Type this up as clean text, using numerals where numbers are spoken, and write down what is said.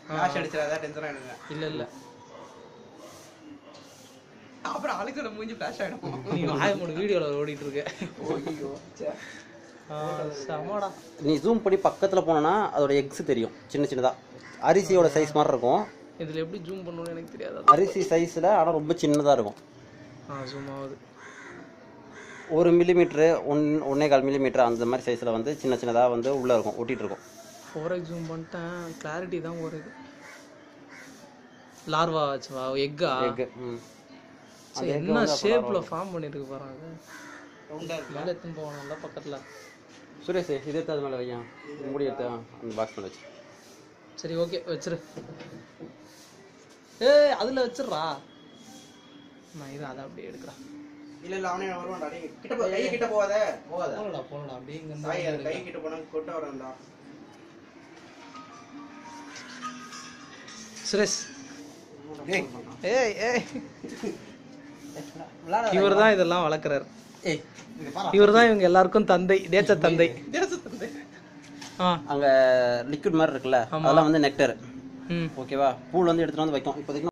Flash அடிச்சறாத tension ஆயிடுங்க. இல்ல அப்புறம் அலெக்ஸோட மூஞ்சி ஃபிளாஷ் ஆயிடும். நீ வாய மூடு, வீடியோல ஓடிட்டு இருக்க. ஐயோ சமடா. நீ ஜூம் பண்ணி பக்கத்துல போனா அதோட எக்ஸ் தெரியும், சின்னதா அரிசியோட சைஸ் மாதிரி இருக்கும். இதுல எப்படி ஜூம் பண்ணனும்னு எனக்கு தெரியாது. அரிசி சைஸ்ல ஆனா ரொம்ப சின்னதா இருக்கும். ஜூம் ஆகுது. 1 மில்லிமீட்டர் 1.25 மில்லிமீட்டர் அந்த மாதிரி சைஸ்ல வந்து சின்னதா வந்து உள்ள இருக்கும், ஒட்டிட்டு இருக்கும். 4x ஜூம் பண்ணிட்டேன், கிளாரிட்டி தான் வருது. லார்வா வச்சுவா, எக்கா? எக். சரி, என்ன ஷேப்ல ஃபார்ம் பண்ணிருக்கு பாருங்க. ரவுண்டா இருக்கு. மேல எடுத்து போவானல்ல பக்கத்துல. சுரேஷ் இதே தது மேல வையா, மூடி எடுத்து அந்த பாக்ஸ் மேல வச்சு. சரி ஓகே வச்சிரு. ஏய் அதுல வச்சிரறா. நான் இத அத அப்படியே எடுக்கறேன். இல்ல அவனே வருவான்டா. டேய் கிட்ட போ, கை கிட்ட போகாத. போடா அப்படியே இங்க சாய் கை கிட்ட போனா கொட்ட வரேன்டா. சுரேஷ் ஏய் இவர்தான் இதெல்லாம் வளர்க்கறாரு. இவர்தான் இவங்க எல்லாருக்கும் தந்தை, தேச தந்தை. அங்க லிக்விட் மாதிரி இருக்குல்ல, அதெல்லாம் வந்து நெக்டர். ஓகேவா, பூல் வந்து எடுத்துட்டு வந்து வைக்கும். இப்போதைக்கு